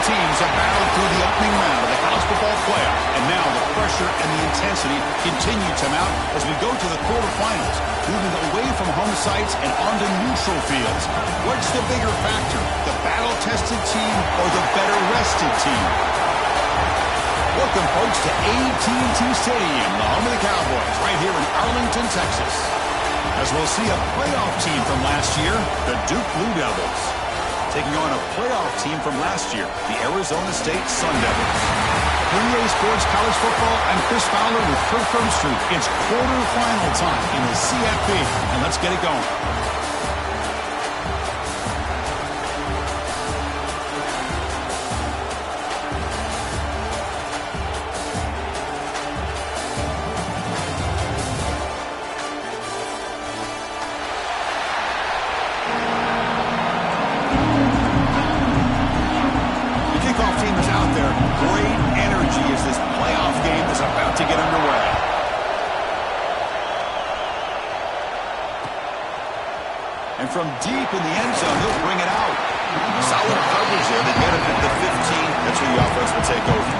teams have battled through the opening round of the college football playoff, and now the pressure and the intensity continue to mount as we go to the quarterfinals, moving away from home sites and onto neutral fields. What's the bigger factor, the battle-tested team or the better-rested team? Welcome, folks, to AT&T Stadium, the home of the Cowboys, right here in Arlington, Texas. As we'll see a playoff team from last year, the Duke Blue Devils, taking on a playoff team from last year, the Arizona State Sun Devils. For EA Sports College Football, I'm Chris Fowler with Kirk Herbstreit. It's quarterfinal time in the CFP, and let's get it going. And from deep in the end zone, he'll bring it out. Solid coverage there. They get it at the 15. That's where the offense will take over.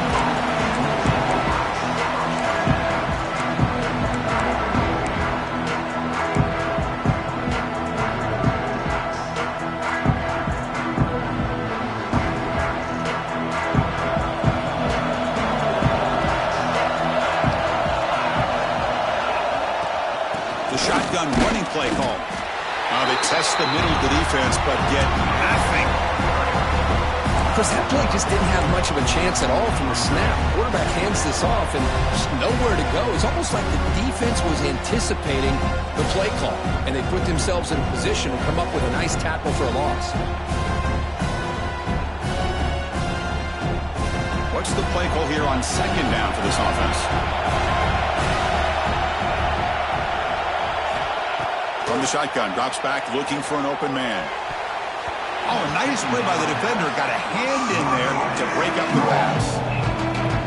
The shotgun running play call. They test the middle of the defense, but get nothing. Chris, that play just didn't have much of a chance at all from the snap. Quarterback hands this off, and there's nowhere to go. It's almost like the defense was anticipating the play call, and they put themselves in a position to come up with a nice tackle for a loss. What's the play call here on second down for this offense? From the shotgun, drops back, looking for an open man. Oh, a nice play by the defender. Got a hand in there to break up the pass.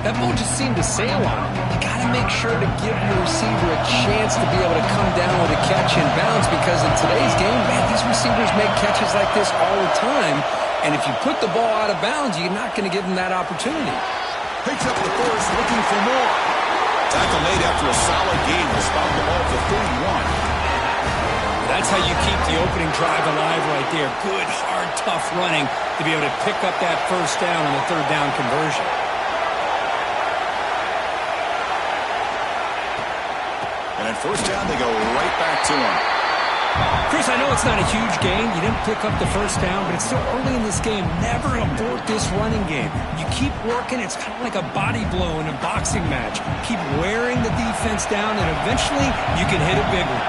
That ball just seemed to sail on him. You got to make sure to give your receiver a chance to be able to come down with a catch in bounds, because in today's game, man, these receivers make catches like this all the time. And if you put the ball out of bounds, you're not going to give them that opportunity. Picks up the first, looking for more. Tackle made after a solid gain. Will spot the ball to 31. That's how you keep the opening drive alive right there. Good, hard, tough running to be able to pick up that first down on the third down conversion. And at first down, they go right back to him. Chris, I know it's not a huge gain. You didn't pick up the first down, but it's still early in this game. Never abort this running game. You keep working. It's kind of like a body blow in a boxing match. Keep wearing the defense down, and eventually you can hit a big one.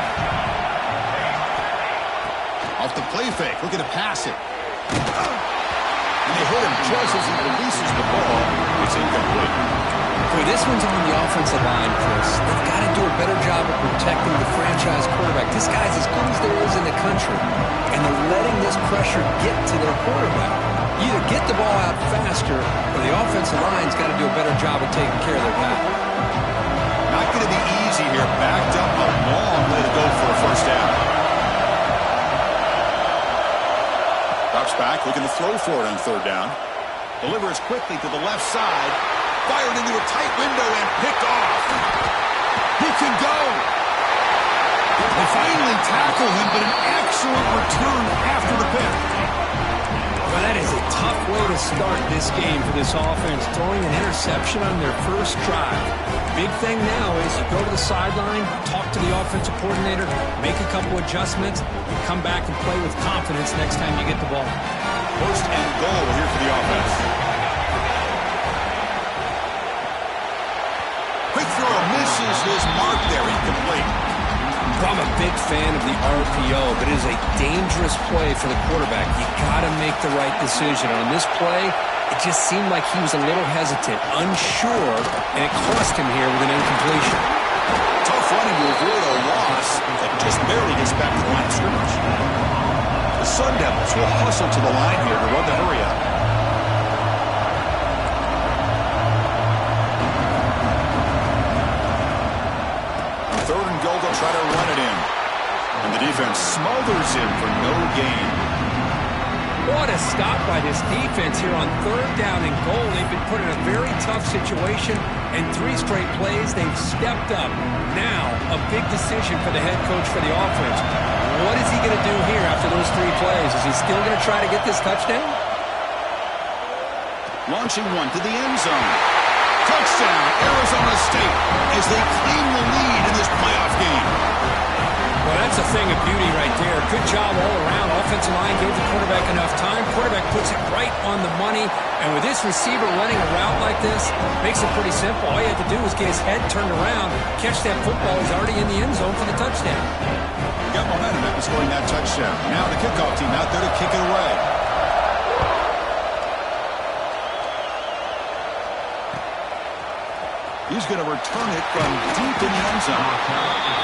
Off the play fake, looking to pass it. And they hit him just as he releases the ball. It's incomplete. Boy, this one's on the offensive line, Chris. They've got to do a better job of protecting the franchise quarterback. This guy's as good as there is in the country, and they're letting this pressure get to their quarterback. Either get the ball out faster, or the offensive line's got to do a better job of taking care of their guy. Not going to be easy here. Backed up a long way to go for a first down. Drops back, looking to throw for it on third down. Delivers quickly to the left side. Fired into a tight window and picked off. He can go. They finally tackle him, but an excellent return after the pick. Well, that is a tough way to start this game for this offense, throwing an interception on their first drive. Big thing now is you go to the sideline, talk to the offensive coordinator, make a couple adjustments, and come back and play with confidence next time you get the ball. First and goal here for the offense. Quick throw misses his mark there, incomplete. I'm a big fan of the RPO, but it is a dangerous play for the quarterback. You got to make the right decision. On this play, it just seemed like he was a little hesitant, unsure, and it cost him here with an incompletion. Tough running to avoid a loss that just barely gets back to the line of scrimmage. The Sun Devils will hustle to the line here to run the hurry up. Third and goal, they'll try to run it in. And the defense smothers him for no gain. What a stop by this defense here on 3rd down and goal. They've been put in a very tough situation, and 3 straight plays, they've stepped up. Now, a big decision for the head coach for the offense. What is he going to do here after those 3 plays? Is he still going to try to get this touchdown? Launching one to the end zone. Touchdown, Arizona State, as they claim the lead in this playoff game. Well, that's a thing of beauty right there. Good job all around. Offensive line gave the quarterback enough time. Quarterback puts it right on the money. And with this receiver running a route like this, makes it pretty simple. All you have to do is get his head turned around, catch that football. He's already in the end zone for the touchdown. Got momentum after scoring that touchdown. Now the kickoff team out there to kick it away. He's going to return it from deep in the end zone.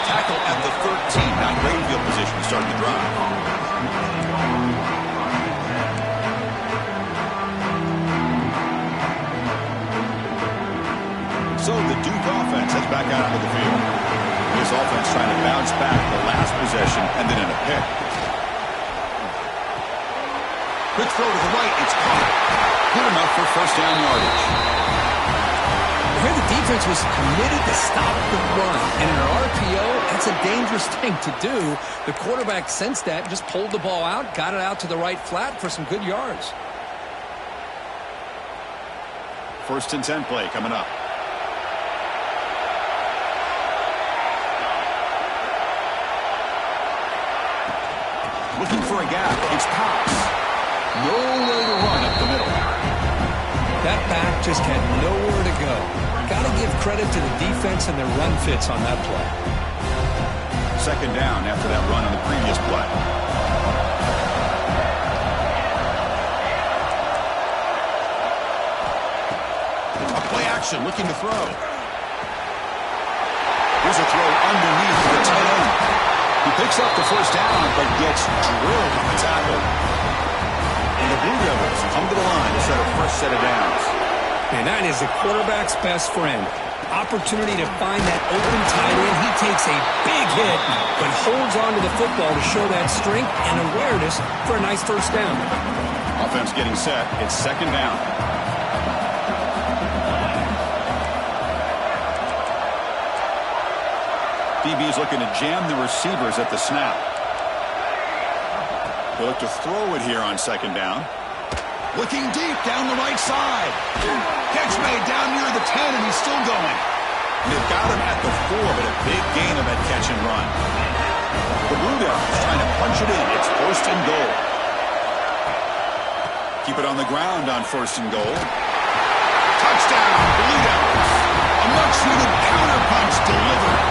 Tackle at the 13. Not great field position to start the drive. So the Duke offense heads back out onto the field. This offense trying to bounce back the last possession and then in a pick. Quick throw to the right. It's caught. Good enough for 1st down yardage. Here the defense was committed to stop the run. And in an RPO, that's a dangerous thing to do. The quarterback sensed that and just pulled the ball out, got it out to the right flat for some good yards. 1st and 10 play coming up. Looking for a gap. It's pass. No way to run up the middle. That back just had nowhere to go. Got to give credit to the defense and their run fits on that play. 2nd down after that run on the previous play. A play action looking to throw. Here's a throw underneath the tight end. He picks up the 1st down but gets drilled on the tackle. And the Blue Devils come to the line to set a first set of downs. And that is the quarterback's best friend. Opportunity to find that open tight end. He takes a big hit, but holds on to the football to show that strength and awareness for a nice 1st down. Offense getting set. It's 2nd down. DB's looking to jam the receivers at the snap. They look to throw it here on 2nd down. Looking deep down the right side. Catch made down near the 10, and he's still going. And they've got him at the 4, but a big gain of that catch and run. The Blue Devils trying to punch it in. It's 1st and goal. Keep it on the ground on 1st and goal. Touchdown, Blue Devils. A much-needed counterpunch delivered.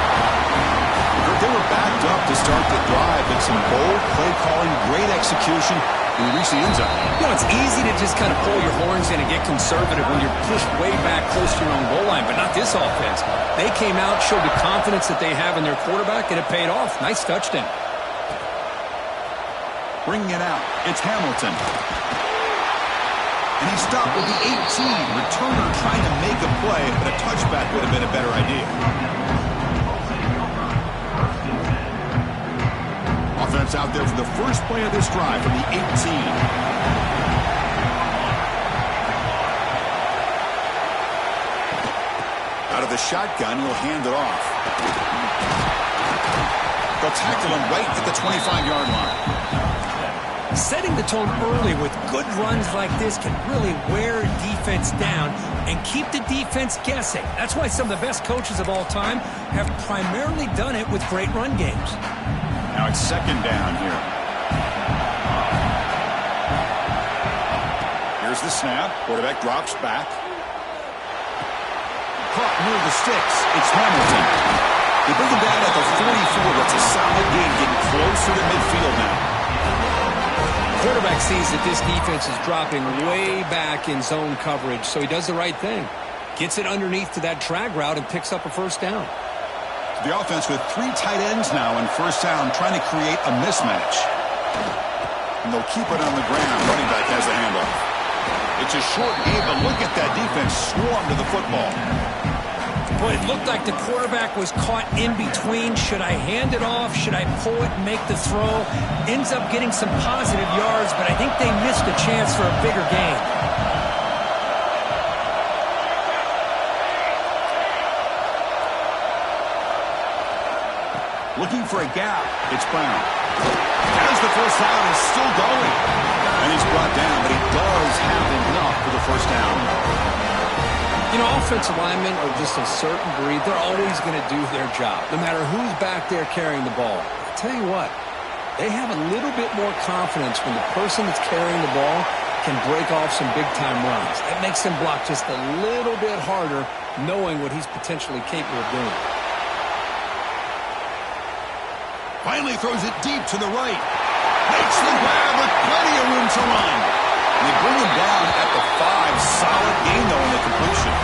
They were backed up to start the drive, but some bold play calling, great execution, and we reach the end zone. You know, it's easy to just kind of pull your horns in and get conservative when you're pushed way back close to your own goal line, but not this offense. They came out, showed the confidence that they have in their quarterback, and it paid off. Nice touchdown. Bringing it out, it's Hamilton. And he stopped with the 18. Returner trying to make a play, but a touchback would have been a better idea. Offense out there for the first play of this drive from the 18. Out of the shotgun, he'll hand it off. They'll tackle him right at the 25-yard line. Setting the tone early with good runs like this can really wear defense down and keep the defense guessing. That's why some of the best coaches of all time have primarily done it with great run games. Now it's 2nd down here. Here's the snap. Quarterback drops back. Caught near the sticks. It's Hamilton. They bring him down at the 44. That's a solid gain, getting closer to midfield now. Quarterback sees that this defense is dropping way back in zone coverage, so he does the right thing. Gets it underneath to that drag route and picks up a 1st down. The offense with 3 tight ends now in 1st down, trying to create a mismatch. And they'll keep it on the ground. Running back has the handoff. It's a short game, but look at that defense swarm to the football. Boy, it looked like the quarterback was caught in between. Should I hand it off? Should I pull it and make the throw? Ends up getting some positive yards, but I think they missed a chance for a bigger gain. Looking for a gap. It's Brown. As the first down is still going. And he's brought down, but he does have enough for the first down. You know, offensive linemen are just a certain breed. They're always going to do their job, no matter who's back there carrying the ball. I'll tell you what, they have a little bit more confidence when the person that's carrying the ball can break off some big-time runs. That makes them block just a little bit harder, knowing what he's potentially capable of doing. Finally throws it deep to the right. Makes the grab with plenty of room to run. And they bring him down at the 5. Solid gain, though, on the completion.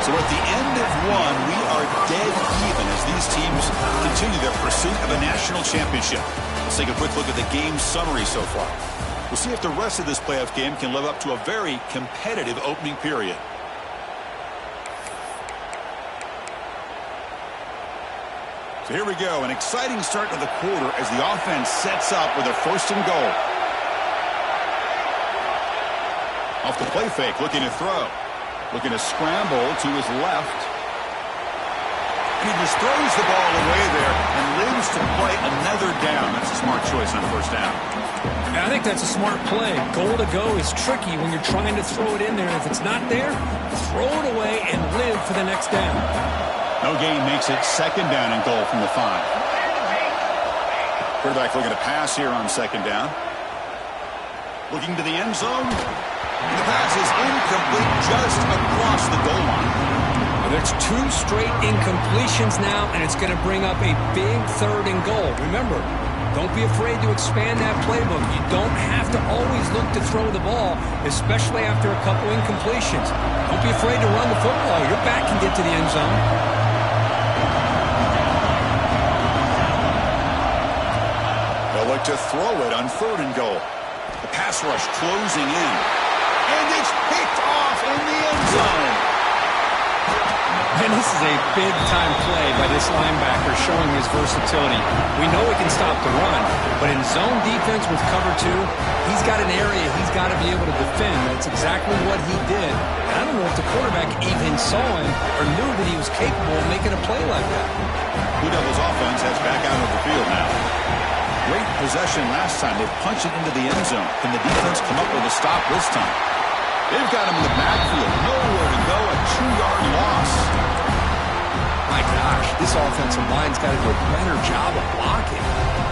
So at the end of one, we are dead even as these teams continue their pursuit of a national championship. Let's take a quick look at the game summary so far. We'll see if the rest of this playoff game can live up to a very competitive opening period. So here we go, an exciting start to the quarter as the offense sets up with a 1st and goal. Off the play fake, looking to throw. Looking to scramble to his left. And he just throws the ball away there and lives to play another down. That's a smart choice on 1st down. I think that's a smart play. Goal to go is tricky when you're trying to throw it in there. If it's not there, throw it away and live for the next down. No gain makes it 2nd down and goal from the 5. Quarterback looking to pass here on 2nd down. Looking to the end zone. And the pass is incomplete just across the goal line. Well, there's 2 straight incompletions now, and it's going to bring up a big 3rd and goal. Remember, don't be afraid to expand that playbook. You don't have to always look to throw the ball, especially after a couple incompletions. Don't be afraid to run the football. Your back can get to the end zone. They'll look to throw it on 3rd and goal. The pass rush closing in. And it's picked off in the end zone. And this is a big-time play by this linebacker showing his versatility. We know he can stop the run, but in zone defense with cover 2, he's got an area he's got to be able to defend. That's exactly what he did. And I don't know if the quarterback even saw him or knew that he was capable of making a play like that. Blue Devils offense has back out of the field now. Great possession last time. They punch it into the end zone. Can the defense come up with a stop this time? They've got him in the backfield. Nowhere to go. A 2-yard loss. My gosh, this offensive line's got to do a better job of blocking.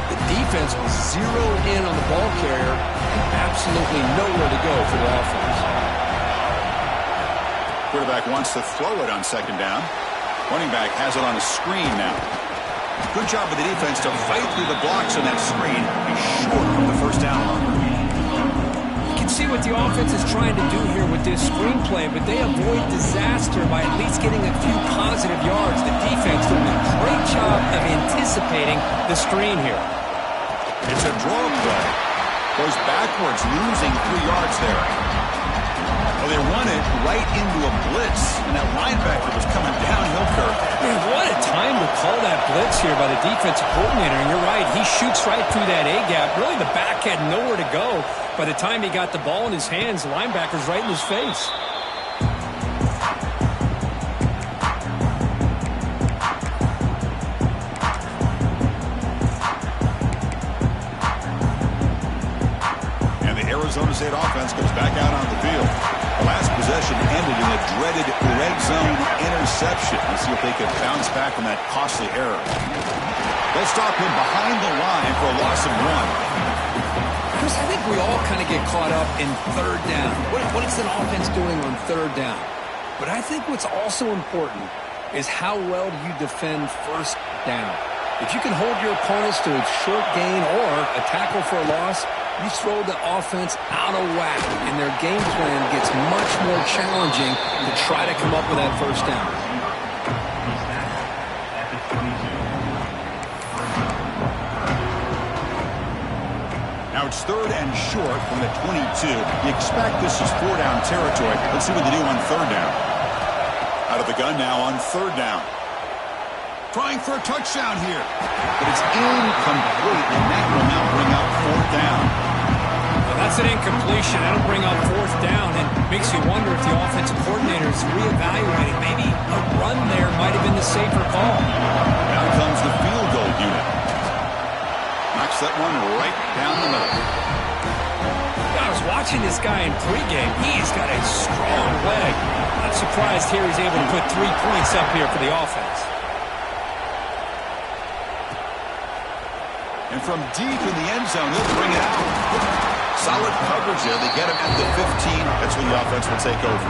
The defense was zeroed in on the ball carrier and absolutely nowhere to go for the offense. Quarterback wants to throw it on 2nd down. Running back has it on a screen now. Good job of the defense to fight through the blocks on that screen. He's short of the 1st down marker. You can see what the offense is trying to do here with this screenplay, but they avoid disaster by at least getting a few positive yards. The defense doing a great job of anticipating the screen here. It's a draw play. Goes backwards, losing 3 yards there. Well, they run it right into a blitz, and that linebacker was coming downhill curve. Man, what a time to call that blitz here by the defensive coordinator. And you're right, he shoots right through that A-gap. Really, the back had nowhere to go. By the time he got the ball in his hands, the linebacker's right in his face. And the Arizona State offense goes back out on the field. The last possession ended in a dreaded red zone interception. Let's see if they can bounce back from that costly error. They'll stop him behind the line for a loss of 1. Chris, I think we all kind of get caught up in 3rd down. What is an offense doing on 3rd down? But I think what's also important is how well do you defend 1st down. If you can hold your opponents to a short gain or a tackle for a loss, you throw the offense out of whack, and their game plan gets much more challenging to try to come up with that 1st down. Now it's 3rd and short from the 22. You expect this is 4-down territory. Let's see what they do on 3rd down. Out of the gun now on 3rd down. Trying for a touchdown here. But it's incomplete, and that will now bring up 4th down. Well, that's an incompletion. That'll bring up 4th down, and makes you wonder if the offensive coordinator is reevaluating. Maybe a run there might have been the safer call. Now comes the field goal unit. Knocks that one right down the middle. I was watching this guy in pregame. He's got a strong leg. Not surprised here he's able to put 3 points up here for the offense. And from deep in the end zone, they'll bring it out. Solid coverage there. They get him at the 15. That's when the offense will take over.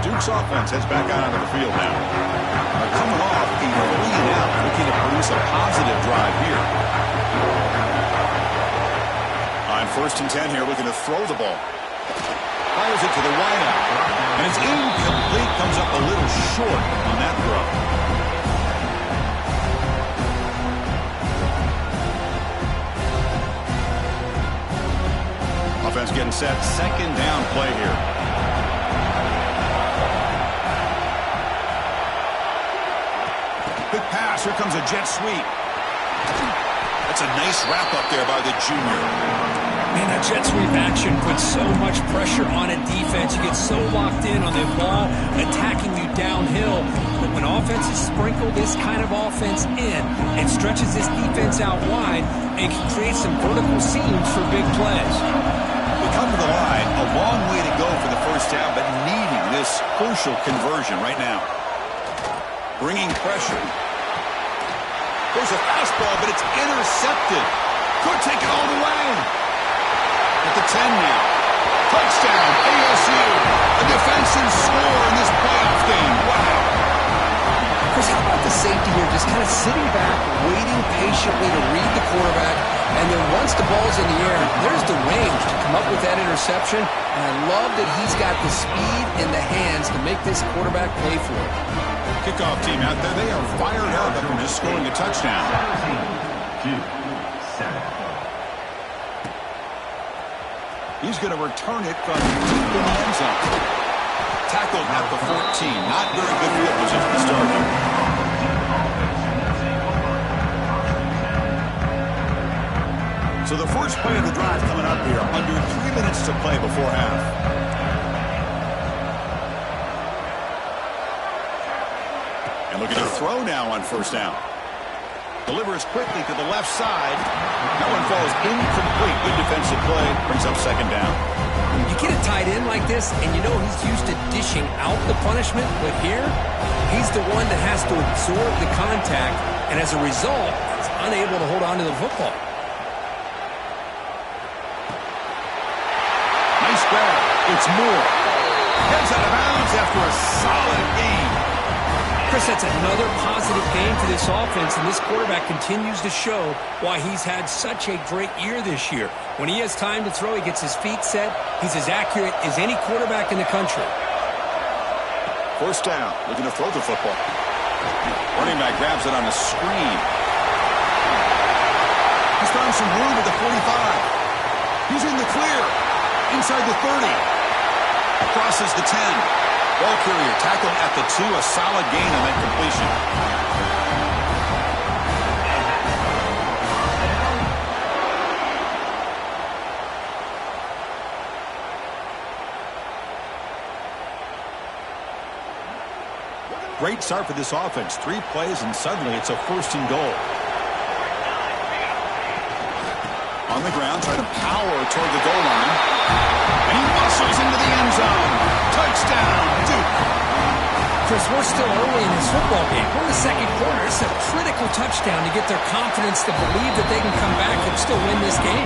Duke's offense heads back out onto the field now. Coming off a 3-and-out, looking to produce a positive drive here. On 1st and 10 here, looking to throw the ball. Fires it to the wideout. And it's incomplete. Comes up a little short on that throw. Offense getting set. 2nd down play here. Quick pass. Here comes a jet sweep. That's a nice wrap up there by the junior. Man, that jet sweep action puts so much pressure on a defense. You get so locked in on the ball attacking you downhill. But when offenses sprinkle this kind of offense in, it stretches this defense out wide and can create some vertical seams for big plays. We come to the line, a long way to go for the 1st down, but needing this crucial conversion right now. Bringing pressure. There's a fastball, but it's intercepted. Could take it all the way. At the 10 now. Touchdown, ASU. A defensive score in this playoff game. Wow. Chris, how about the safety here? Just kind of sitting back, waiting patiently to read the quarterback. And then once the ball's in the air, there's the range to come up with that interception. And I love that he's got the speed in the hands to make this quarterback pay for it. Kickoff team out there, they are fired up after just scoring a touchdown. He's going to return it from deep in the end zone. Tackled at the 14. Not very good field position to start here. So the first play of the drive coming up here. Under 3 minutes to play before half. And looking to throw now on 1st down. Delivers quickly to the left side. That one falls incomplete. Good defensive play. Brings up 2nd down. You get a tight end like this, and you know he's used to dishing out the punishment. But here, he's the one that has to absorb the contact, and as a result, is unable to hold on to the football. Nice grab. It's Moore. Heads out of bounds after a solid gain. Chris, that's another positive game for this offense, and this quarterback continues to show why he's had such a great year this year. When he has time to throw, he gets his feet set. He's as accurate as any quarterback in the country. 1st down, looking to throw the football. Running back grabs it on a screen. He's found some room at the 45. He's in the clear. Inside the 30. Crosses the 10. Ball carrier tackled at the 2. A solid gain on that completion. Great start for this offense. 3 plays and suddenly it's a 1st and goal. On the ground, trying to power toward the goal line. And he muscles into the end zone. Touchdown, Duke. Chris, we're still early in this football game. We're in the 2nd quarter. It's a critical touchdown to get their confidence to believe that they can come back and still win this game.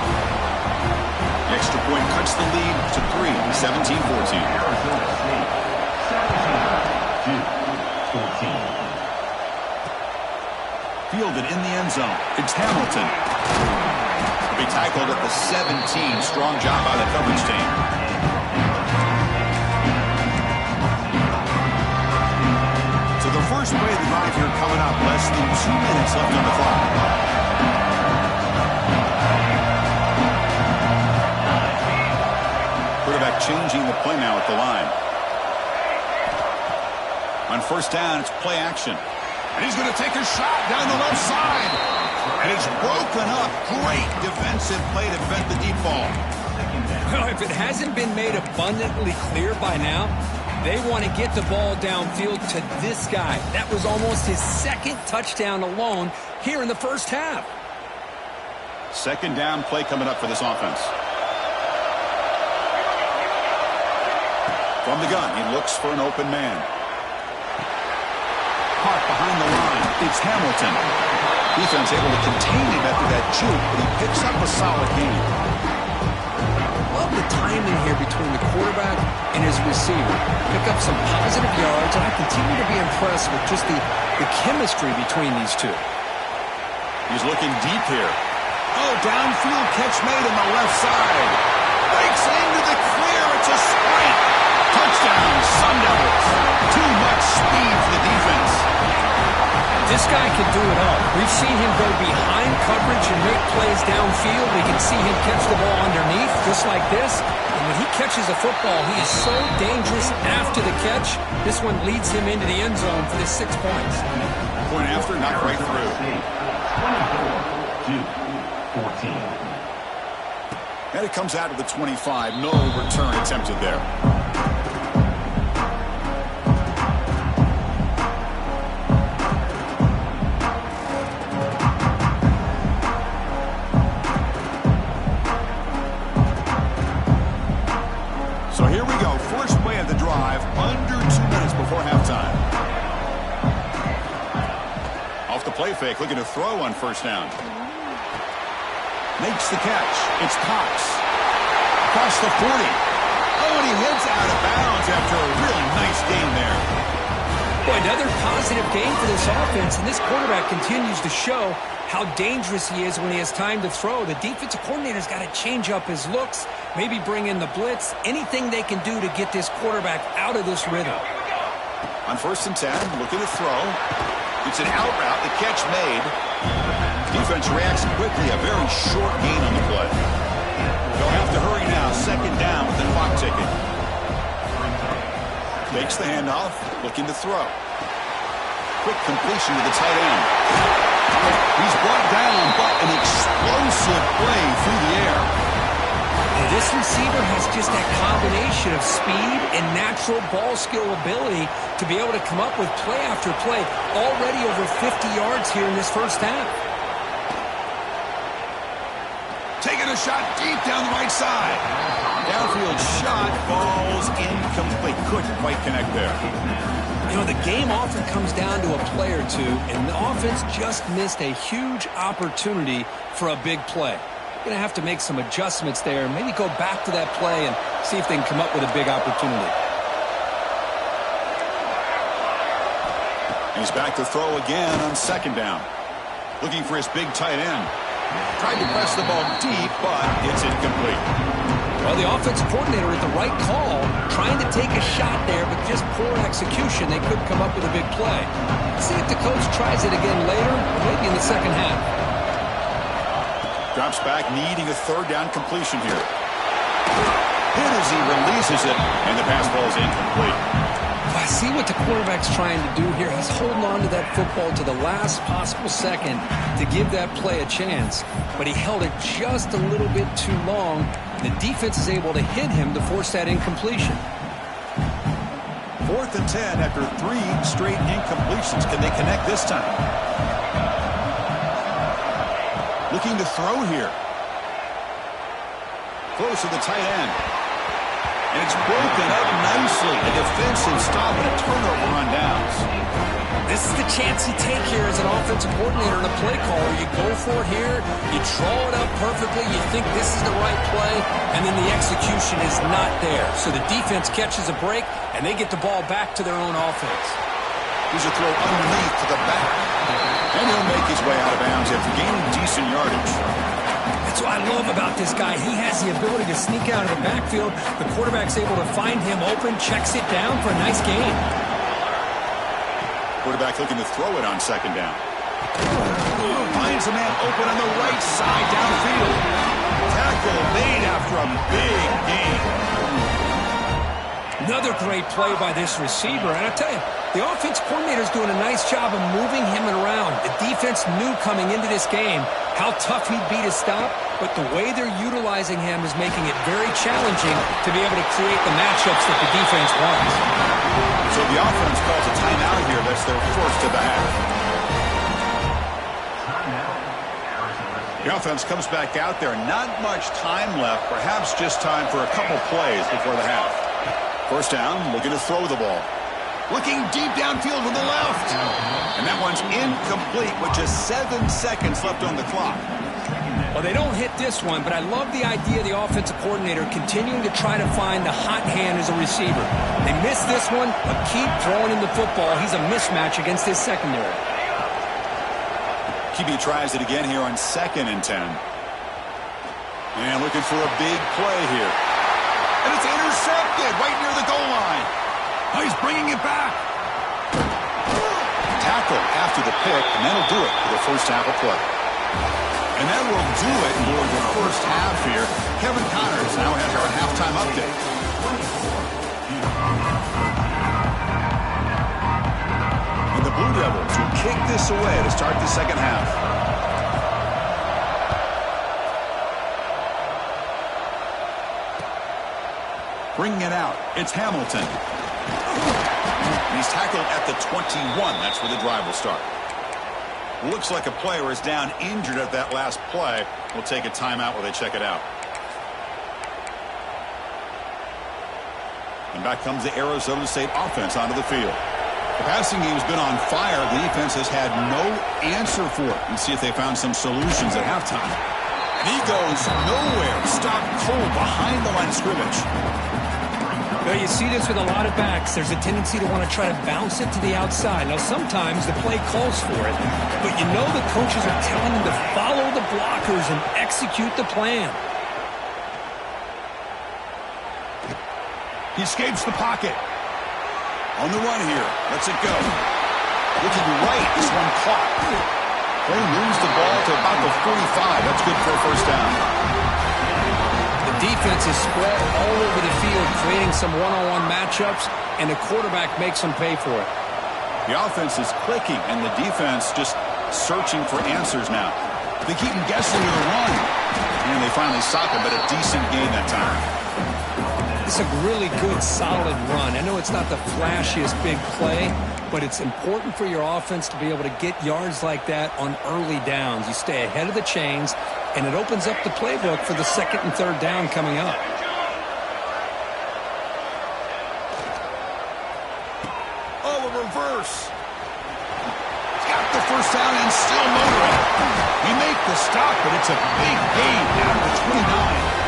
Extra point cuts the lead to 3, 17-14. Fielded in the end zone. It's Hamilton. He'll be tackled at the 17. Strong job by the coverage team. So the first play of the drive here coming up. Less than 2 minutes left on the clock. changing the play now at the line. On first down, it's play action. And he's going to take a shot down the left side. And it's broken up. Great defensive play to prevent the deep ball. Well, if it hasn't been made abundantly clear by now, they want to get the ball downfield to this guy. That was almost his second touchdown alone here in the first half. Second down play coming up for this offense. From the gun, he looks for an open man. Caught behind the line. It's Hamilton. Defense able to contain him after that juke, but he picks up a solid gain. Love the timing here between the quarterback and his receiver. Pick up some positive yards, and I continue to be impressed with just the chemistry between these two. He's looking deep here. Oh, downfield catch made on the left side. Breaks into the clear. It's a sprint. Touchdown, Sun Devils. Too much speed for the defense. This guy can do it all. We've seen him go behind coverage and make plays downfield. We can see him catch the ball underneath, just like this. And when he catches a football, he is so dangerous after the catch. This one leads him into the end zone for the 6 points. Point after, not right through. 24-14. And it comes out of the 25. No return attempted there. So here we go. First play of the drive. Under 2 minutes before halftime. Off the play fake. Looking to throw on first down. Makes the catch. It's Cox. Across the 40. Oh, and he heads out of bounds after a really nice game there. Boy, another positive game for this offense, and this quarterback continues to show how dangerous he is when he has time to throw. The defensive coordinator's got to change up his looks, maybe bring in the blitz, anything they can do to get this quarterback out of this rhythm. On first and 10, looking to throw. It's an out route. The catch made. Defense reacts quickly. A very short gain on the play. They'll have to hurry now. Second down with the clock ticking. Takes the handoff. Looking to throw. Quick completion to the tight end. He's brought down, but an explosive play through the air. And this receiver has just that combination of speed and natural ball skill ability to be able to come up with play after play. Already over 50 yards here in this first half. Taking a shot deep down the right side. Downfield shot falls incomplete. Couldn't quite connect there. You know, the game often comes down to a play or two, and the offense just missed a huge opportunity for a big play. Going to have to make some adjustments there, maybe go back to that play and see if they can come up with a big opportunity. He's back to throw again on second down. Looking for his big tight end. Tried to press the ball deep, but it's incomplete. Well, the offensive coordinator at the right call, trying to take a shot there, but just poor execution. They couldn't come up with a big play. See if the coach tries it again later, maybe in the second half. Drops back, needing a third down completion here. Hit as he releases it, and the pass ball is incomplete. I see what the quarterback's trying to do here. He's holding on to that football to the last possible second to give that play a chance. But he held it just a little bit too long. The defense is able to hit him to force that incompletion. 4th and 10 after 3 straight incompletions. Can they connect this time? Looking to throw here. Close to the tight end. And it's broken up nicely. A defensive stop and a turnover on downs. This is the chance you take here as an offensive coordinator and a play caller. You go for it here. You draw it up perfectly. You think this is the right play. And then the execution is not there. So the defense catches a break, and they get the ball back to their own offense. Here's a throw underneath to the back. And he'll make his way out of bounds after gaining decent yardage. That's what I love about this guy. He has the ability to sneak out of the backfield. The quarterback's able to find him open, checks it down for a nice gain. Quarterback looking to throw it on second down. Finds a man open on the right side downfield. Tackle made after a big gain. Another great play by this receiver. And I tell you, the offense coordinator is doing a nice job of moving him around. The defense knew coming into this game how tough he'd be to stop, but the way they're utilizing him is making it very challenging to be able to create the matchups that the defense wants. So the offense calls a timeout here. That's their first of the half. The offense comes back out there. Not much time left. Perhaps just time for a couple plays before the half. First down, looking to throw the ball. Looking deep downfield with the left. And that one's incomplete with just 7 seconds left on the clock. Well, they don't hit this one, but I love the idea of the offensive coordinator continuing to try to find the hot hand as a receiver. They missed this one, but keep throwing him the football. He's a mismatch against his secondary. QB tries it again here on 2nd and 10. And looking for a big play here. And it's intercepted right near the goal line. Oh, he's bringing it back. Tackle after the pick, and that'll do it for the first half of play. And that will do it for the first half here. Kevin Connors now has our halftime update. And the Blue Devils will kick this away to start the second half. Bringing it out, it's Hamilton. He's tackled at the 21. That's where the drive will start. Looks like a player is down injured at that last play. We'll take a timeout while they check it out. And back comes the Arizona State offense onto the field. The passing game's been on fire. The defense has had no answer for it. Let's see if they found some solutions at halftime. And he goes nowhere. Stopped cold behind the line of scrimmage. Well, you see this with a lot of backs. There's a tendency to want to try to bounce it to the outside. Now, sometimes the play calls for it, but you know the coaches are telling them to follow the blockers and execute the plan. He escapes the pocket. On the run here. Lets it go. Looking right. This one caught. They moves the ball to about the 45. That's good for a first down. The defense is spread all over the field, creating some one-on-one matchups, and the quarterback makes them pay for it. The offense is clicking, and the defense just searching for answers now. They keep him guessing with a run. And they finally stop him, but a decent gain that time. It's a really good, solid run. I know it's not the flashiest big play, but it's important for your offense to be able to get yards like that on early downs. You stay ahead of the chains, and it opens up the playbook for the second and third down coming up. Oh, a reverse. He's got the first down and still motoring. He make the stop, but it's a big gain down to 29.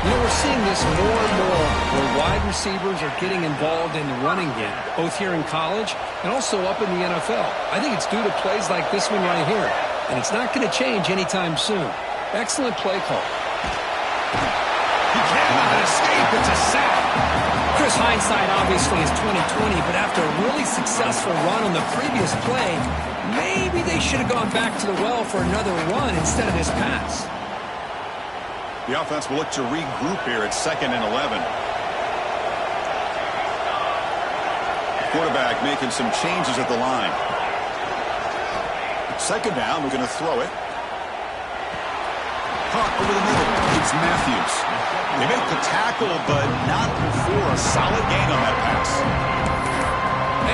You know, we're seeing this more and more where wide receivers are getting involved in the running game, both here in college and also up in the NFL. I think it's due to plays like this one right here, and it's not going to change anytime soon. Excellent play call. He cannot escape. It's a sack. Chris, hindsight obviously is 20/20, but after a really successful run on the previous play, maybe they should have gone back to the well for another run instead of this pass. The offense will look to regroup here at 2nd and 11. Quarterback making some changes at the line. Second down, we're going to throw it. Caught over the middle. It's Matthews. They make the tackle, but not before a solid gain on that pass.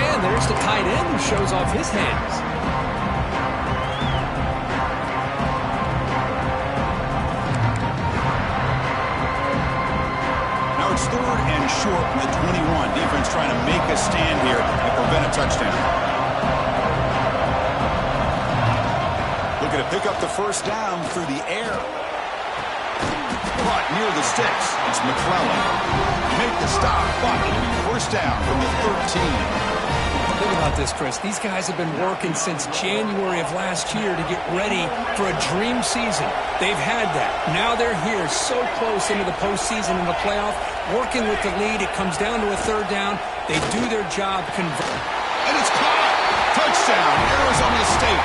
And there's the tight end who shows off his hands. It's 3rd and short from the 21. Defense trying to make a stand here and prevent a touchdown. Looking to pick up the first down through the air. Caught near the sticks. It's McClellan. Make the stop, but it'll be first down from the 13. Think about this, Chris. These guys have been working since January of last year to get ready for a dream season. They've had that. Now they're here so close into the postseason and the playoff, working with the lead. It comes down to a third down. They do their job, convert. And it's caught. Touchdown, Arizona State.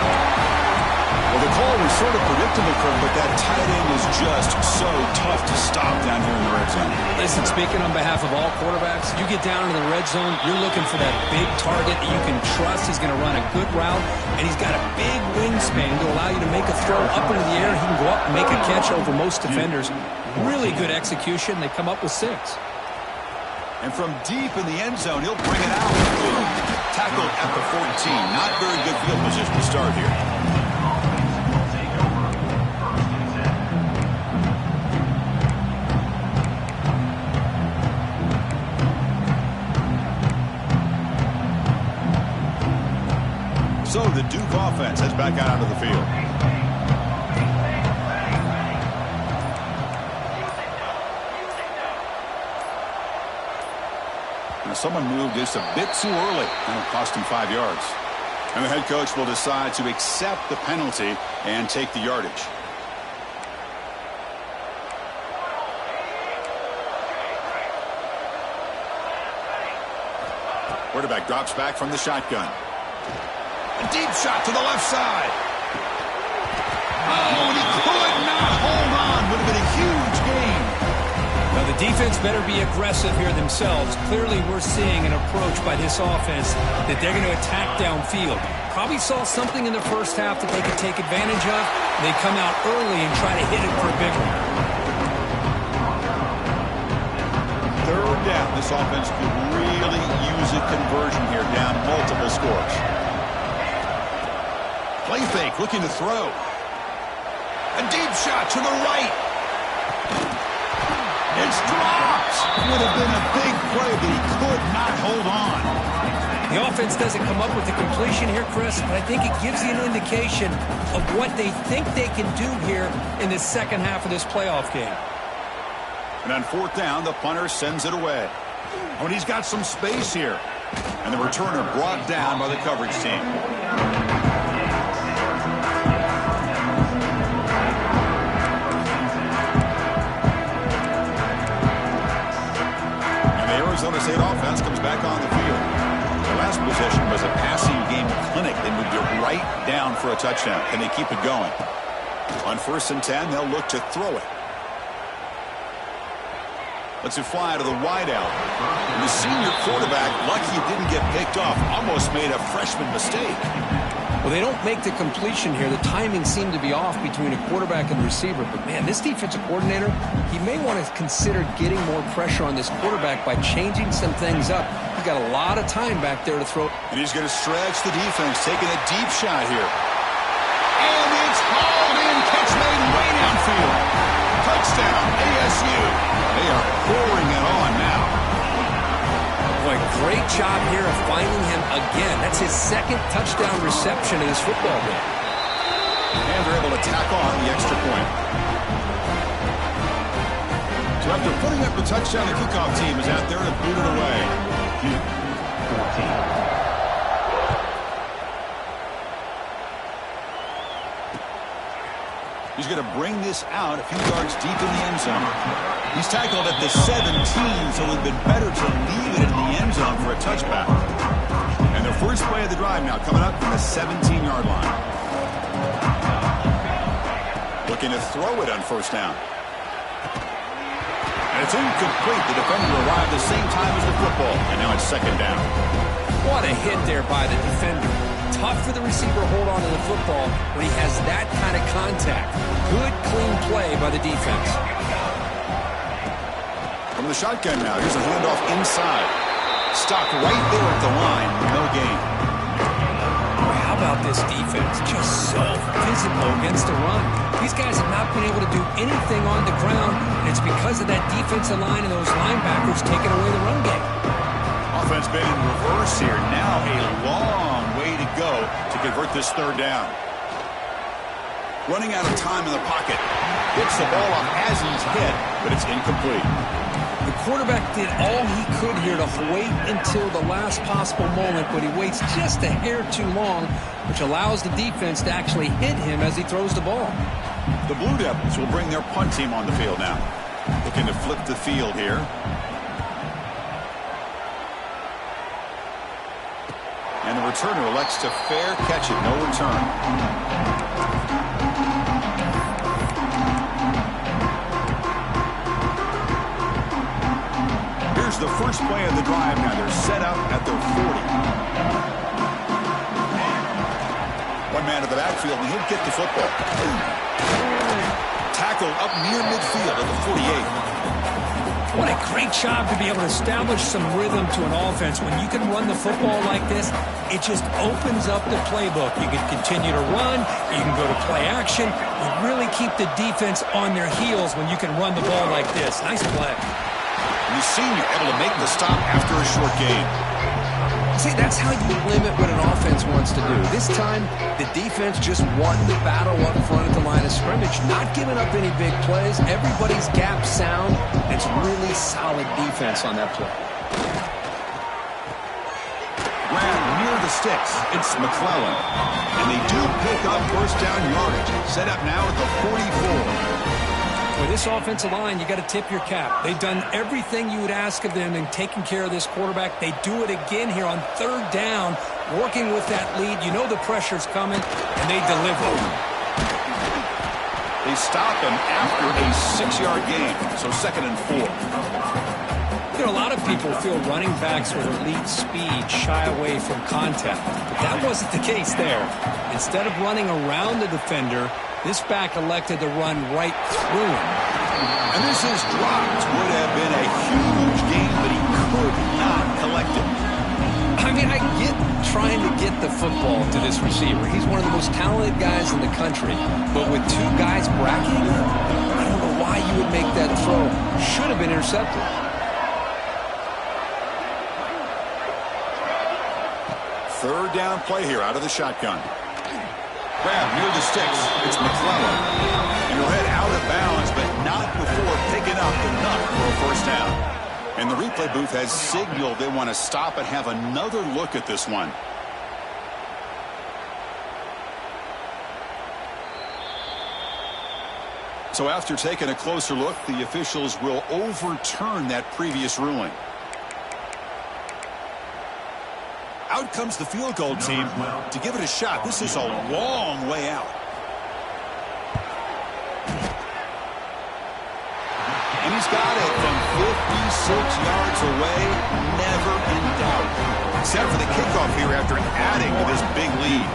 Well, The call was sort of predictable, Kirk, but that tight end is just so tough to stop down here in the red zone. Listen, speaking on behalf of all quarterbacks, you get down in the red zone, you're looking for that big target that you can trust. He's going to run a good route, and he's got a big wingspan to allow you to make a throw up into the air. He can go up and make a catch over most defenders. Really good execution. They come up with 6. And from deep in the end zone, he'll bring it out. Tackled at the 14. Not very good field position to start here. So the Duke offense heads back out onto the field. Now someone moved just a bit too early. That'll cost him 5 yards. And the head coach will decide to accept the penalty and take the yardage. Quarterback drops back from the shotgun. A deep shot to the left side. Oh, and he could not hold on. Would have been a huge gain. Now, the defense better be aggressive here themselves. Clearly, we're seeing an approach by this offense that they're going to attack downfield. Probably saw something in the first half that they could take advantage of. They come out early and try to hit it for a big one. Third down. This offense could really use a conversion here, down multiple scores. Play fake, looking to throw. A deep shot to the right. It's dropped. Would have been a big play, but he could not hold on. The offense doesn't come up with the completion here, Chris, but I think it gives you an indication of what they think they can do here in the second half of this playoff game. And on fourth down, the punter sends it away. Oh, and he's got some space here. And the returner brought down by the coverage team. Arizona State offense comes back on the field. The last possession was a passing game clinic. They moved it right down for a touchdown. Can they keep it going? On 1st and 10, they'll look to throw it. Let's it fly to the wideout. And the senior quarterback, lucky it didn't get picked off, almost made a freshman mistake. Well, they don't make the completion here. The timing seemed to be off between a quarterback and the receiver. But, man, this defensive coordinator, he may want to consider getting more pressure on this quarterback by changing some things up. He's got a lot of time back there to throw. And he's going to stretch the defense, taking a deep shot here. And it's hauled in. Catch made way downfield. Touchdown, ASU. They are pouring it on now. Boy, great job here of finding him again. That's his second touchdown reception in this football game. And they're able to tack on the extra point. So after putting up the touchdown, the kickoff team is out there to boot it away. 14. He's going to bring this out a few yards deep in the end zone. He's tackled at the 17, so it would have been better to leave it in the end zone for a touchback. And the first play of the drive now coming up from the 17-yard line. Looking to throw it on 1st down. And it's incomplete. The defender arrived the same time as the football, and now it's 2nd down. What a hit there by the defender. Tough for the receiver to hold on to the football when he has that kind of contact. Good, clean play by the defense. From the shotgun now, here's a handoff inside. Stopped right there at the line, no gain. How about this defense? Just so physical against the run. These guys have not been able to do anything on the ground, and it's because of that defensive line and those linebackers taking away the run game. Offense been in reverse here. Now a long way to go to convert this 3rd down. Running out of time in the pocket. Gets the ball off as he's hit, but it's incomplete. The quarterback did all he could here to wait until the last possible moment, but he waits just a hair too long, which allows the defense to actually hit him as he throws the ball. The Blue Devils will bring their punt team on the field now. Looking to flip the field here. And the returner elects to fair catch it, no return. the first play of the drive. Now they're set up at their 40. One man to the backfield, and he'll get the football. Tackle up near midfield at the 48. What a great job to be able to establish some rhythm to an offense. When you can run the football like this, it just opens up the playbook. You can continue to run. You can go to play action. You really keep the defense on their heels when you can run the ball like this. Nice play. And the senior able to make the stop after a short gain. See, that's how you limit what an offense wants to do. This time, the defense just won the battle up front at the line of scrimmage, not giving up any big plays. Everybody's gap sound. It's really solid defense on that play. Grab near the sticks. It's McClellan. And they do pick up first down yardage. Set up now at the 44. For this offensive line, you got to tip your cap. They've done everything you would ask of them in taking care of this quarterback. They do it again here on third down, working with that lead. You know the pressure's coming, and they deliver. They stop him after a 6-yard gain, so 2nd and 4. You know, a lot of people feel running backs with elite speed shy away from contact, but that wasn't the case there. Instead of running around the defender, this back elected to run right through him. And this is dropped. Would have been a huge gain, but he could not collect it. I mean, I get trying to get the football to this receiver. He's one of the most talented guys in the country. But with two guys bracketing him, I don't know why you would make that throw. Should have been intercepted. Third down play here out of the shotgun. Grab near the sticks. It's McClellan. And he'll head out of bounds, but not before picking up enough for a first down. And the replay booth has signaled they want to stop and have another look at this one. So after taking a closer look, the officials will overturn that previous ruling. Out comes the field goal team to give it a shot. This is a long way out. And he's got it from 56 yards away. Never in doubt. Set for the kickoff here after adding to this big lead.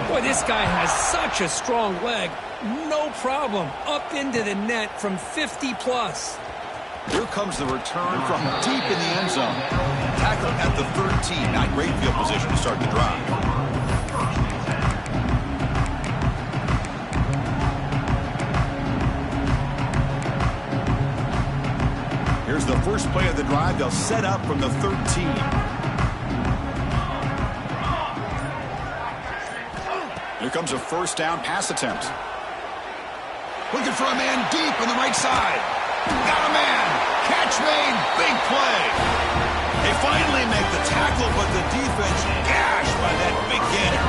Boy, this guy has such a strong leg. No problem. Up into the net from 50+. Here comes the return from deep in the end zone. Tackle at the 13. Not great field position to start the drive. Here's the first play of the drive. They'll set up from the 13. Here comes a first down pass attempt. Looking for a man deep on the right side. Got a man. Catch made. Big play. They finally make the tackle, but the defense gashed by that big gainer.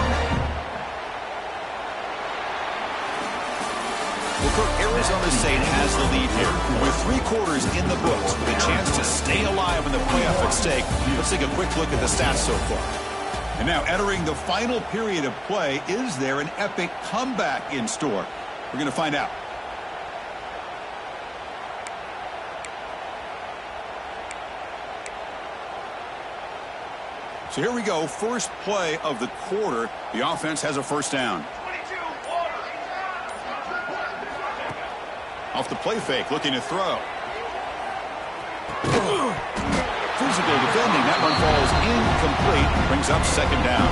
Well, Kirk, Arizona State has the lead here. With 3 quarters in the books, with a chance to stay alive in the playoff at stake, let's take a quick look at the stats so far. And now entering the final period of play, is there an epic comeback in store? We're going to find out. So here we go, first play of the quarter. The offense has a first down. Off the play fake, looking to throw. Physical defending, that one falls incomplete, brings up second down.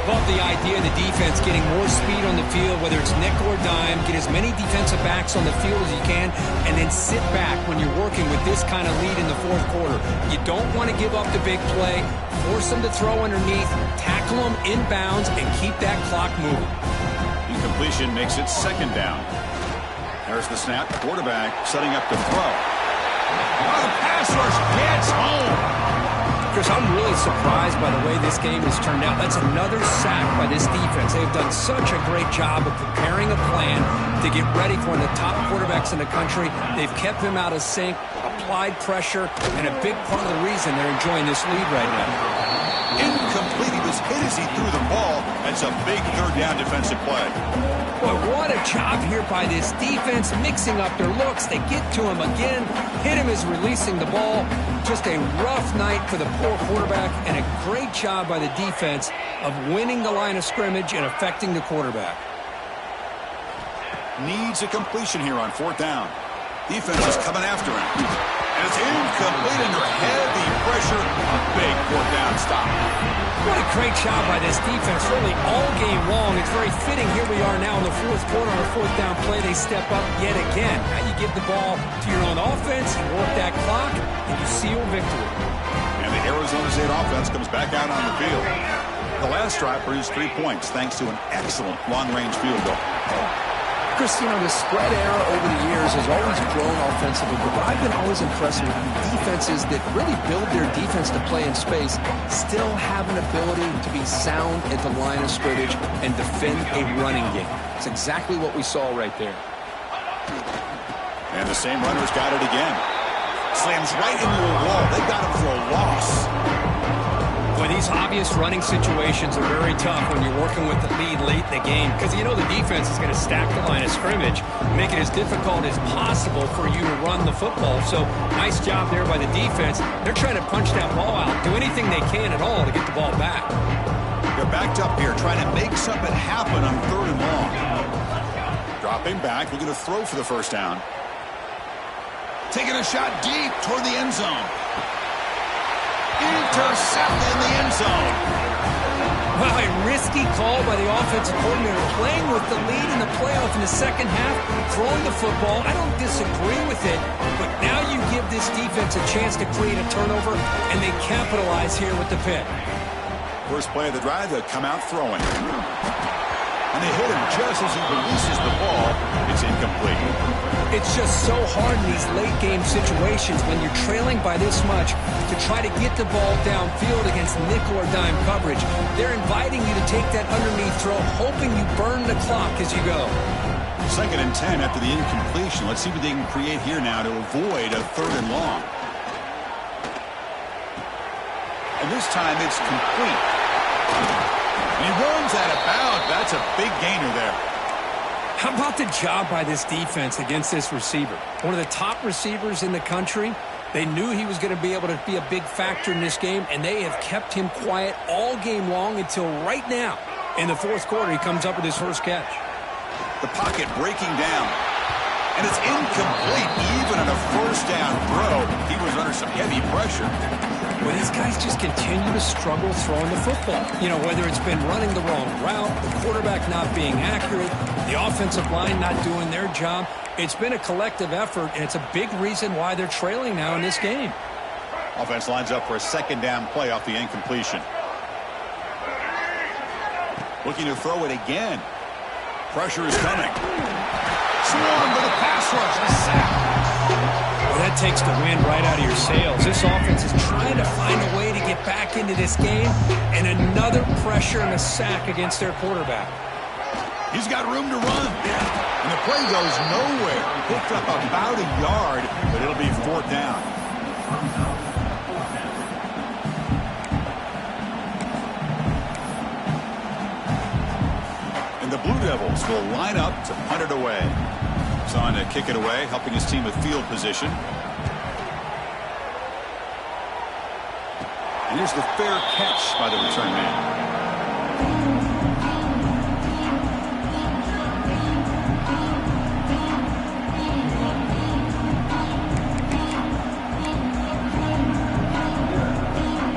Love the idea of the defense getting more speed on the field, whether it's nickel or dime, get as many defensive backs on the field as you can, and then sit back when you're working with this kind of lead in the fourth quarter. You don't want to give up the big play, force them to throw underneath, tackle them inbounds, and keep that clock moving. Incompletion makes it second down. There's the snap, quarterback setting up to throw. Oh, the pass rush gets home. Chris, I'm really surprised by the way this game has turned out. That's another sack by this defense. They've done such a great job of preparing a plan to get ready for one of the top quarterbacks in the country. They've kept him out of sync, applied pressure, and a big part of the reason they're enjoying this lead right now. Incomplete. He was hit as he threw the ball. That's a big third down defensive play. Boy, what a job here by this defense, mixing up their looks. They get to him again, hit him as releasing the ball. Just a rough night for the poor quarterback, and a great job by the defense of winning the line of scrimmage and affecting the quarterback. Needs a completion here on 4th down. Defense is coming after him. And it's incomplete under heavy pressure. A big 4th down stop. What a great job by this defense, really all game long. It's very fitting. Here we are now in the 4th quarter on a 4th down play. They step up yet again. Now you give the ball to your own offense, you work that clock, and you seal victory. And the Arizona State offense comes back out on the field. The last drive produced 3 points thanks to an excellent long-range field goal. Chris, you know, the spread era over the years has always grown offensively, but what I've been always impressed with defenses that really build their defense to play in space still have an ability to be sound at the line of scrimmage and defend a running game. It's exactly what we saw right there. And the same runner's got it again. Slams right into a wall. They got him for a loss. Boy, these obvious running situations are very tough when you're working with the lead late in the game because you know the defense is going to stack the line of scrimmage, make it as difficult as possible for you to run the football. So nice job there by the defense. They're trying to punch that ball out, do anything they can at all to get the ball back. They're backed up here trying to make something happen on 3rd and long. Dropping back, looking to throw for the 1st down. Taking a shot deep toward the end zone. Intercepted in the end zone. Well, a risky call by the offensive coordinator, playing with the lead in the playoff in the second half, throwing the football. I don't disagree with it, but now you give this defense a chance to create a turnover, and they capitalize here with the pick. First play of the drive, they'll come out throwing. And they hit him just as he releases the ball. It's incomplete. It's just so hard in these late-game situations when you're trailing by this much to try to get the ball downfield against nickel or dime coverage. They're inviting you to take that underneath throw, hoping you burn the clock as you go. 2nd and 10 after the incompletion. Let's see what they can create here now to avoid a 3rd and long. And this time it's complete. And he runs out of bounds. That's a big gainer there. How about the job by this defense against this receiver? One of the top receivers in the country. They knew he was going to be able to be a big factor in this game, and they have kept him quiet all game long until right now. In the 4th quarter, he comes up with his first catch. The pocket breaking down. And it's incomplete. Even on a 1st down throw, he was under some heavy pressure. Well, these guys just continue to struggle throwing the football. You know, whether it's been running the wrong route, the quarterback not being accurate, the offensive line not doing their job. It's been a collective effort, and it's a big reason why they're trailing now in this game. Offense lines up for a 2nd down play off the incompletion. Looking to throw it again. Pressure is coming. Swarm with a pass rush, a sack. Well, that takes the wind right out of your sails. This offense is trying to find a way to get back into this game, and another pressure and a sack against their quarterback. He's got room to run. And the play goes nowhere. Picked up about a yard, but it'll be 4th down. And the Blue Devils will line up to punt it away. It's on to kick it away, helping his team with field position. And here's the fair catch by the return man.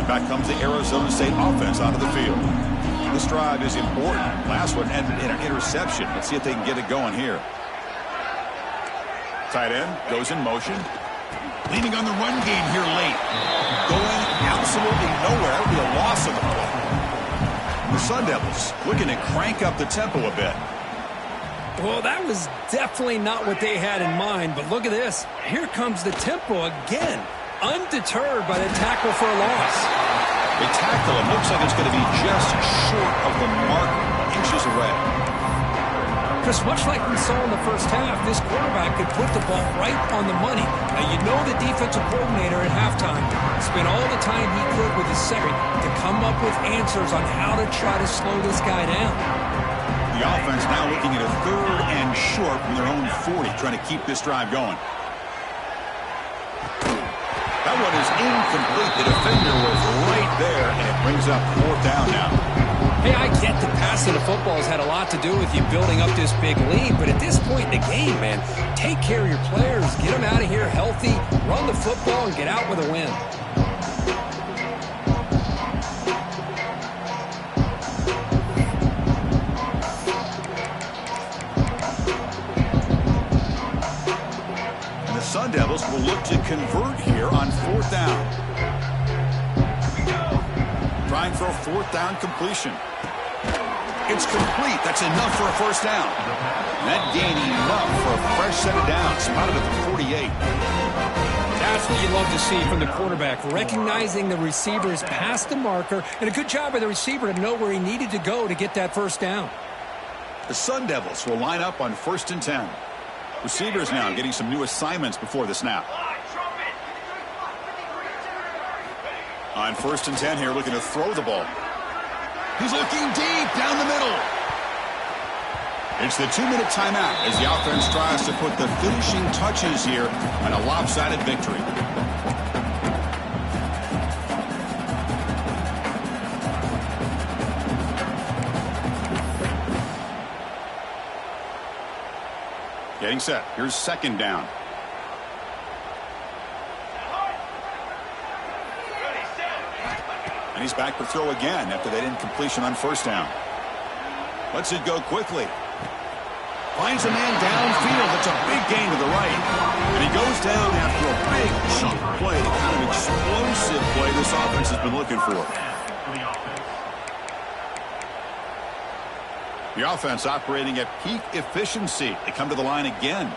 Back comes the Arizona State offense onto the field. This drive is important. Last one ended in an interception. Let's see if they can get it going here. Tight end goes in motion. Leaning on the run game here late. Going absolutely nowhere. That would be a loss of the play. The Sun Devils looking to crank up the tempo a bit. Well, that was definitely not what they had in mind, but look at this. Here comes the tempo again. Undeterred by the tackle for a loss. They tackle him. Looks like it's going to be just short of the mark, inches away. Chris, much like we saw in the first half, this quarterback could put the ball right on the money. Now, you know the defensive coordinator at halftime spent all the time he could with his secretary to come up with answers on how to try to slow this guy down. The offense now looking at a 3rd and short from their own 40, trying to keep this drive going. That one is incomplete. The defender was right there, and it brings up 4th down now. Hey, I get that passing the football has had a lot to do with you building up this big lead, but at this point in the game, man, take care of your players, get them out of here healthy, run the football, and get out with a win. And the Sun Devils will look to convert here on 4th down. Trying for a 4th down completion. It's complete. That's enough for a 1st down. And that gain enough for a fresh set of downs. Spotted at the 48. That's what you love to see from the quarterback, recognizing the receiver's past the marker, and a good job by the receiver to know where he needed to go to get that 1st down. The Sun Devils will line up on 1st and 10. Receivers now getting some new assignments before the snap. On 1st and 10 here, looking to throw the ball. He's looking deep down the middle. It's the 2-minute timeout as the offense tries to put the finishing touches here on a lopsided victory. Getting set. Here's 2nd down. And he's back for throw again after that incompletion on 1st down. Lets it go quickly. Finds a man downfield. That's a big gain to the right. And he goes down after a big chunk play, the kind of explosive play this offense has been looking for. The offense operating at peak efficiency. They come to the line again.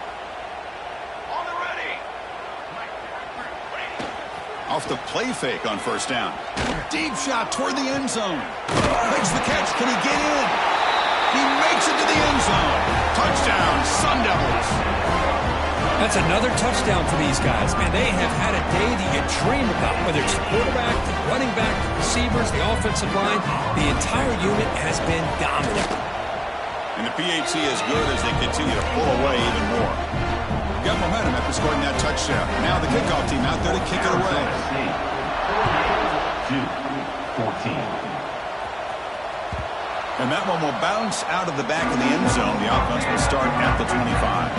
Off the play fake on 1st down. Deep shot toward the end zone. Makes the catch. Can he get in? He makes it to the end zone. Touchdown, Sun Devils. That's another touchdown for these guys. Man, they have had a day that you dream about, whether it's the quarterback, the running back, the receivers, the offensive line. The entire unit has been dominant. And the PAT is good as they continue to pull away even more. Got momentum after scoring that touchdown. Now the kickoff team out there to kick it away. 14. And that one will bounce out of the back of the end zone. The offense will start at the 25.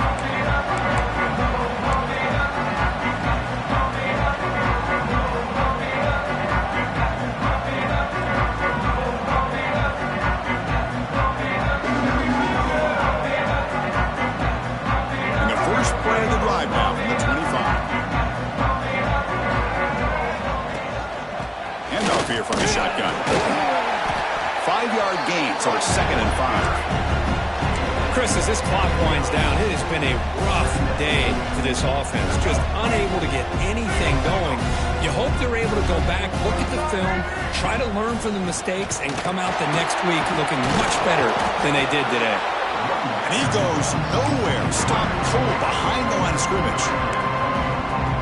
Play of the drive now from the 25. Handoff here from the shotgun. 5-yard gain, so it's 2nd and 5. Chris, as this clock winds down, it has been a rough day for this offense. Just unable to get anything going. You hope they're able to go back, look at the film, try to learn from the mistakes, and come out the next week looking much better than they did today. And he goes nowhere. Stop cold behind the line of scrimmage.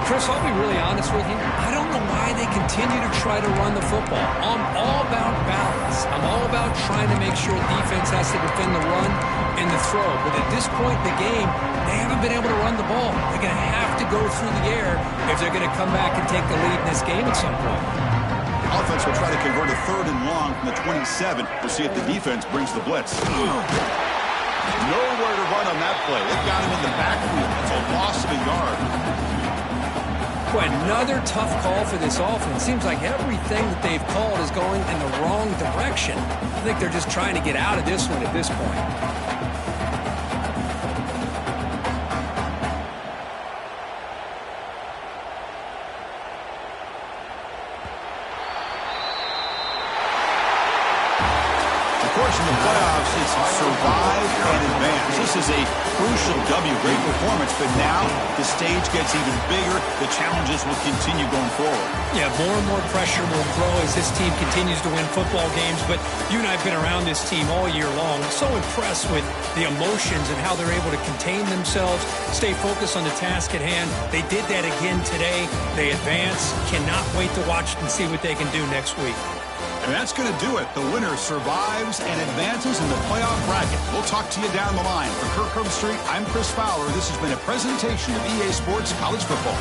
Chris, I'll be really honest with you. I don't know why they continue to try to run the football. I'm all about balance. I'm all about trying to make sure defense has to defend the run and the throw. But at this point in the game, they haven't been able to run the ball. They're going to have to go through the air if they're going to come back and take the lead in this game at some point. Offense will try to convert a 3rd and long from the 27 to see if the defense brings the blitz. Nowhere to run on that play. They've got him in the backfield. It's a loss of a yard. Boy, another tough call for this offense. Seems like everything that they've called is going in the wrong direction. I think they're just trying to get out of this one at this point. In the playoffs, it's survive and advance. This is a crucial W. Great performance, but now the stage gets even bigger. The challenges will continue going forward. Yeah, more and more pressure will grow as this team continues to win football games, but you and I have been around this team all year long. So impressed with the emotions and how they're able to contain themselves, stay focused on the task at hand. They did that again today. They advance. Cannot wait to watch and see what they can do next week. And that's going to do it. The winner survives and advances in the playoff bracket. We'll talk to you down the line. For Kirk Herbstreit, I'm Chris Fowler. This has been a presentation of EA Sports College Football.